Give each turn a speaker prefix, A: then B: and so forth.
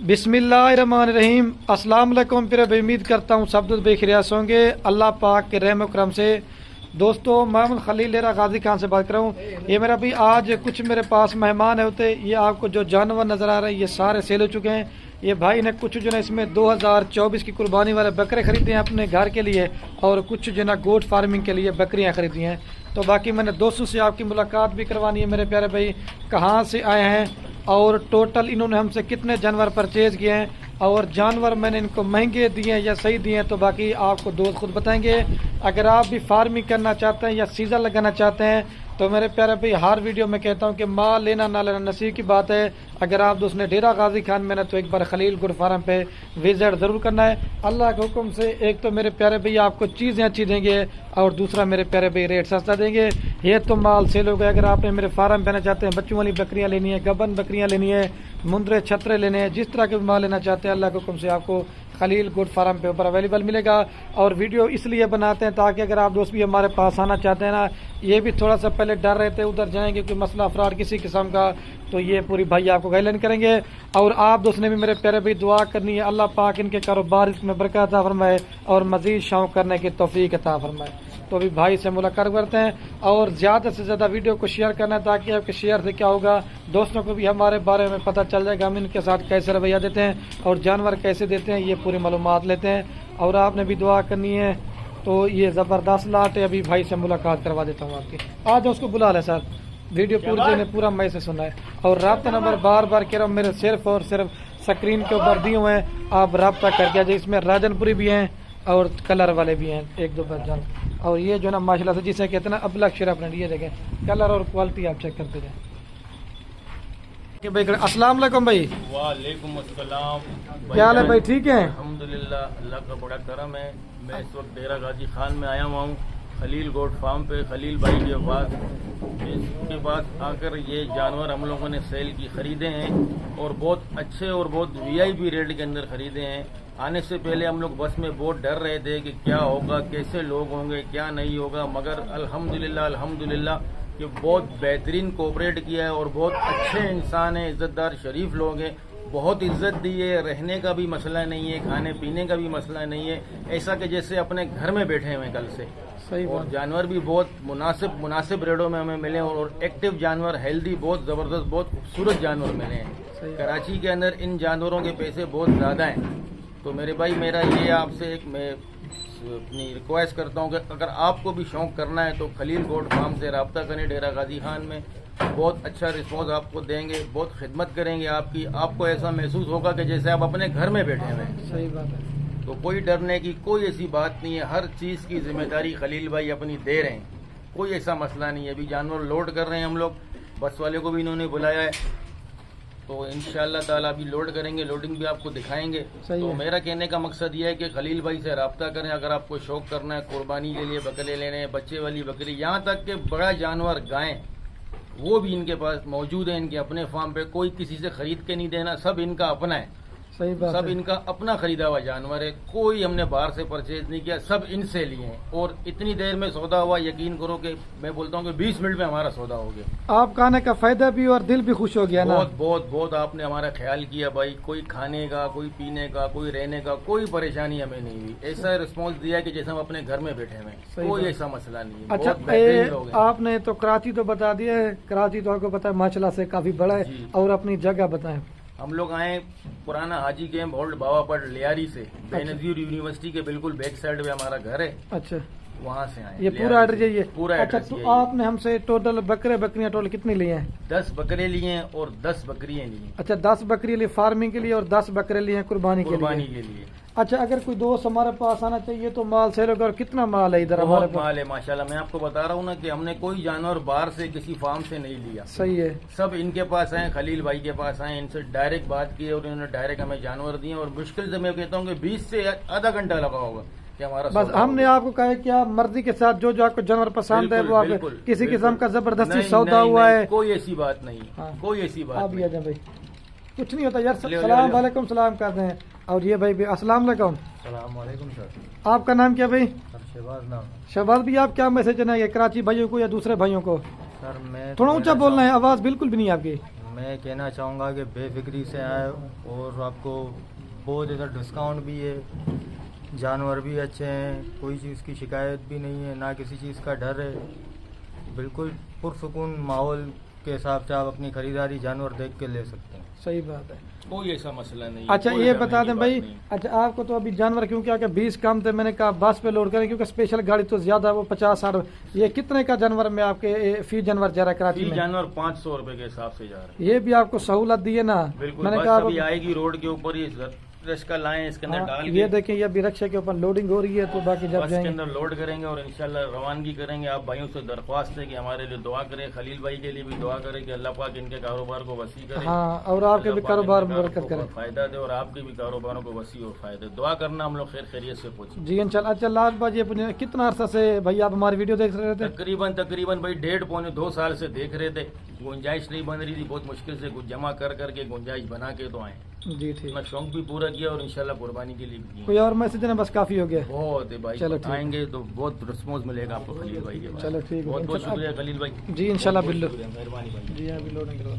A: बिस्मिल्लाहिर्रहमानिर्रहीम। अस्सलाम वालेकुम। फिर उम्मीद करता हूँ सब दोस्त बेखिरियास होंगे अल्लाह पाक के रहम करम से। दोस्तों, मोहम्मद खलील लेरा गाजी खान से बात कर रहा हूँ। ये मेरा भी आज कुछ मेरे पास मेहमान है होते। ये आपको जो जानवर नज़र आ रहे हैं ये सारे सेल हो चुके हैं। ये भाई ने कुछ जो है इसमें 2024 की कुर्बानी वाले बकरे खरीदे हैं अपने घर के लिए, और कुछ जो है गोट फार्मिंग के लिए बकरियाँ खरीदी हैं। तो बाकी मैंने दोस्तों से आपकी मुलाकात भी करवानी है। मेरे प्यारे भाई कहाँ से आए हैं और टोटल इन्होंने हमसे कितने जानवर परचेज किए हैं, और जानवर मैंने इनको महंगे दिए हैं या सही दिए हैं, तो बाकी आपको दोस्त खुद बताएंगे। अगर आप भी फार्मिंग करना चाहते हैं या सीजन लगाना चाहते हैं तो मेरे प्यारे भाई हर वीडियो में कहता हूं कि माल लेना ना लेना नसीब की बात है। अगर आप दोस्त ने डेरा गाजी खान में ना तो एक बार खलील गुड फार्म पे विजिट ज़रूर करना है। अल्लाह के हुक्म से एक तो मेरे प्यारे भाई आपको चीज़ें अच्छी देंगे, और दूसरा मेरे प्यारे भाई रेट सस्ता देंगे। ये तो माल सेल हो गया। अगर आपने मेरे फार्म पे आना चाहते हैं, बच्चों वाली बकरियाँ लेनी है, गबन बकरियाँ लेनी है, मुंदरे छतरे लेने हैं, जिस तरह के माल लेना चाहते हैं अल्लाह के हुक्म से आपको खलील गुड फार्म पे ऊपर अवेलेबल मिलेगा। और वीडियो इसलिए बनाते हैं ताकि अगर आप दोस्त भी हमारे पास आना चाहते हैं ना, ये भी थोड़ा सा पहले डर रहे थे उधर जाएंगे कोई मसला अफराद किसी किस्म का, तो ये पूरी भाई आपको गाइडलाइन करेंगे। और आप दोस्त ने भी मेरे प्यारे भाई दुआ करनी है अल्लाह पाक इनके कारोबार में बरकत अता फरमाए और मजीद शौक करने की तौफीक अता फरमाए। तो अभी भाई से मुलाकात करते हैं, और ज़्यादा से ज़्यादा वीडियो को शेयर करना है ताकि आपके शेयर से क्या होगा, दोस्तों को भी हमारे बारे में पता चल जाएगा, हम इनके साथ कैसे रवैया देते हैं और जानवर कैसे देते हैं, ये पूरी मालूमात लेते हैं। और आपने भी दुआ करनी है। तो ये ज़बरदस्त लाट है। अभी भाई से मुलाकात करवा देता हूँ आपकी। आज उसको बुला लें सर, वीडियो पूरी ने पूरा मैं से सुना है। और रब्ता नंबर बार बार कह रहा हूँ मेरे सिर्फ और सिर्फ स्क्रीन के ऊपर दिए हुए हैं, आप रब्ता करके आ जाइए। इसमें राजनपुरी भी हैं और कलर वाले भी हैं, एक दो दर्जन। और ये जो ना माशाल्लाह से जिसे कहते हैं ना अबलग शेर अपने ये देखें कलर और क्वालिटी आप चेक करते जाएं। भाई अस्सलाम वालेकुम भाई।
B: वालेकुम अस्सलाम।
A: क्या हाल है भाई, ठीक है?
B: अल्हम्दुलिल्लाह, अल्लाह का बड़ा करम है। मैं इस वक्त डेरा गाजी खान में आया हुआ हूँ, खलील गोट फार्म पे, खलील भाई के पास। इसके पास आकर ये जानवर हम लोगों ने सेल की खरीदे हैं, और बहुत अच्छे और बहुत वीआईपी रेट के अंदर खरीदे हैं। आने से पहले हम लोग बस में बहुत डर रहे थे कि क्या होगा, कैसे लोग होंगे, क्या नहीं होगा, मगर अल्हम्दुलिल्लाह अल्हम्दुलिल्लाह कि बहुत बेहतरीन कोऑपरेट किया है, और बहुत अच्छे इंसान हैं, इज्जतदार शरीफ लोग हैं, बहुत इज्जत दी है। रहने का भी मसला नहीं है, खाने पीने का भी मसला नहीं है, ऐसा कि जैसे अपने घर में बैठे हुए कल से।
A: सही
B: और जानवर भी बहुत मुनासिब रेटों में हमें मिले, और एक्टिव जानवर, हेल्दी, बहुत जबरदस्त, बहुत खूबसूरत जानवर मिले हैं। कराची के अंदर इन जानवरों के पैसे बहुत ज्यादा हैं। तो मेरे भाई मेरा ये आपसे एक मैं अपनी रिक्वेस्ट करता हूँ कि अगर आपको भी शौक करना है तो खलील गोट फार्म से रब्ता करें। डेरा गाजी खान में बहुत अच्छा रिस्पॉन्स आपको देंगे, बहुत खिदमत करेंगे आपकी। आपको ऐसा महसूस होगा कि जैसे आप अपने घर में बैठे हुए हैं।
A: सही बात है।
B: तो कोई डरने की कोई ऐसी बात नहीं है। हर चीज़ की जिम्मेदारी खलील भाई अपनी दे रहे हैं, कोई ऐसा मसला नहीं है। अभी जानवर लोड कर रहे हैं हम लोग, बस वाले को भी इन्होंने बुलाया है, तो इंशाअल्लाह ताला अभी लोड करेंगे, लोडिंग भी आपको दिखाएंगे। तो मेरा कहने का मकसद ये है कि खलील भाई से रब्ता करें अगर आपको शौक करना है, कुर्बानी के लिए बकरे लेने हैं, बच्चे वाली बकरी, यहाँ तक कि बड़ा जानवर गाय वो भी इनके पास मौजूद है। इनके अपने फार्म पे कोई किसी से खरीद के नहीं देना, सब इनका अपना है।
A: सही बात
B: सब
A: है।
B: इनका अपना खरीदा हुआ जानवर है, कोई हमने बाहर से परचेज नहीं किया, सब इनसे लिए हैं। और इतनी देर में सौदा हुआ, यकीन करो कि मैं बोलता हूँ कि 20 मिनट में हमारा सौदा हो गया।
A: आपका आने का फायदा भी और दिल भी खुश हो गया ना।
B: बहुत बहुत बहुत आपने हमारा ख्याल किया भाई। कोई खाने का, कोई पीने का, कोई रहने का, कोई परेशानी हमें नहीं हुई। ऐसा रिस्पॉन्स दिया कि जैसे हम अपने घर में बैठे हुए, कोई ऐसा मसला नहीं है।
A: अच्छा, आपने तो कराची तो बता दिया है, कराची तो आपको पता है माशाल्लाह से काफी बड़ा है, और अपनी जगह बताएं।
B: हम लोग आए पुराना हाजी कैंप होल्ड बावापट लियारी से, बेनज़ीर यूनिवर्सिटी के बिल्कुल बैक साइड पे हमारा घर है।
A: अच्छा,
B: वहाँ से आए।
A: ये पूरा एड्रेस यही है?
B: पूरा
A: अच्छा,
B: एड्रेस
A: तो आपने हमसे टोटल बकरियां टोटल कितनी लिए हैं?
B: 10 बकरे लिए हैं और 10 बकरियां ली हैं।
A: अच्छा, 10 बकरी लिए फार्मिंग के लिए और 10 बकरे लिए हैं कुर्बानी के लिए। अच्छा, अगर कोई दोस्त हमारे पास आना चाहिए तो माल सेल होगा? और कितना माल है इधर हमारे पास?
B: माल है माशाल्लाह। मैं आपको बता रहा हूँ ना कि हमने कोई जानवर बाहर से किसी फार्म से नहीं लिया।
A: सही है। सब
B: इनके पास आए, खलील भाई के पास आए, इनसे डायरेक्ट बात की और इन्होंने डायरेक्ट हमें जानवर दिए। और मुश्किल से मैं कहता हूँ कि 20 से आधा घंटा लगा होगा कि हमारा
A: बस हमने आपको कहा है कि आप मर्जी के साथ जो जो आपको जानवर पसंद है वो आप, किसी किस्म का जबरदस्ती सौदा हुआ है,
B: कोई ऐसी बात नहीं। कोई ऐसी बात
A: आप भी आ जाए भाई, कुछ नहीं होता यार। सलाम वालेकुम सलाम करते हैं। और ये भाई भी अस्सलाम वालेकुम।
B: सलाम वालेकुम सर।
A: आपका नाम क्या भाई?
B: शहबाज नाम।
A: शहबाज भी, आप क्या मैसेज देना है कराची भाइयों को या दूसरे भाइयों को?
B: सर मैं
A: थोड़ा ऊंचा बोलना है, आवाज बिल्कुल भी नहीं आपकी।
C: میں کہنا چاہوں گا کہ بے فکری سے آئے اور آپ کو بہت زیادہ ڈسکاؤنٹ بھی ہے، جانور بھی اچھے ہیں، کوئی چیز کی شکایت بھی نہیں ہے، نہ کسی چیز کا ڈر ہے، بالکل پرسکون ماحول کے حساب سے آپ اپنی خریداری جانور دیکھ کے لے سکتے ہیں۔
A: صحیح بات ہے۔
B: کوئی ایسا مسئلہ نہیں۔
A: اچھا
B: کوئی
A: یہ
B: ڈرنے
A: بتا
B: کی
A: دیں
B: بات
A: بھائی،
B: نہیں۔
A: اچھا آپ کو تو ابھی جانور کیوں کیا کہ 20 کم تھے، میں نے کہا بس پہ لوڈ کریں کیونکہ اسپیشل گاڑی تو زیادہ ہے، وہ 50-60۔ یہ کتنے کا جانور میں آپ کے فی جانور جا رہا ہے کراچی
B: فی
A: میں؟
B: جانور 500 روپے کے حساب سے جا رہا ہے۔
A: یہ بھی آپ کو سہولت دی ہے نا؟
B: بالکل،
A: میں نے
B: بس
A: کہا
B: ابھی آئے گی روڈ کے اوپر ہی رشکا لائیں اس کے اندر ڈال
A: یہ
B: کے
A: دیکھیں یہ ابھی رکشے کے اوپر لوڈنگ ہو رہی ہے، تو باقی جب
B: بس
A: جائیں
B: کے
A: گے
B: اندر لوڈ کریں گے اور انشاءاللہ روانگی کریں گے۔ آپ بھائیوں سے درخواست ہے کہ ہمارے لیے دعا کریں، خلیل بھائی کے لیے بھی دعا کریں کہ اللہ پاک ان کے کاروبار کو وسیع کرے،
A: ہاں، اور آپ کے بھی
B: اللہ پاک
A: کاروبار
B: ان کے
A: برکت کرے۔
B: کو فائدہ دے اور آپ کے بھی کاروباروں کو وسیع اور فائدہ دے۔ دعا کرنا، ہم لوگ خیر خیریت سے پہنچیں۔
A: جی انشاءاللہ۔ اچھا لاسٹ بات یہ پوچھیں، کتنا عرصہ سے بھائی آپ ہماری ویڈیو دیکھ رہے تھے؟
B: تقریباً بھائی 1.5-2 سال سے دیکھ رہے تھے، گنجائش نہیں بن رہی تھی، بہت مشکل سے کچھ جمع کر کے گنجائش بنا کے تو آئے۔
A: جی ٹھیک۔
B: اپنا شوق بھی پورا کیا اور انشاءاللہ قربانی کے لیے بھی کیا۔
A: کوئی اور میسج دینا؟ بس کافی ہو گیا۔
B: بہت ہے بھائی،
A: چلو ٹھیک۔
B: آئیں گے تو بہت رسپانس ملے گا آپ کو خلیل بھائی کے بعد۔
A: چلو ٹھیک ہے،
B: بہت شکریہ خلیل بھائی،
A: جی انشاءاللہ
B: بہت
A: باللو۔
B: شکریہ، مہربانی بھائی۔
A: جی ابھی لوڈنگ کرو۔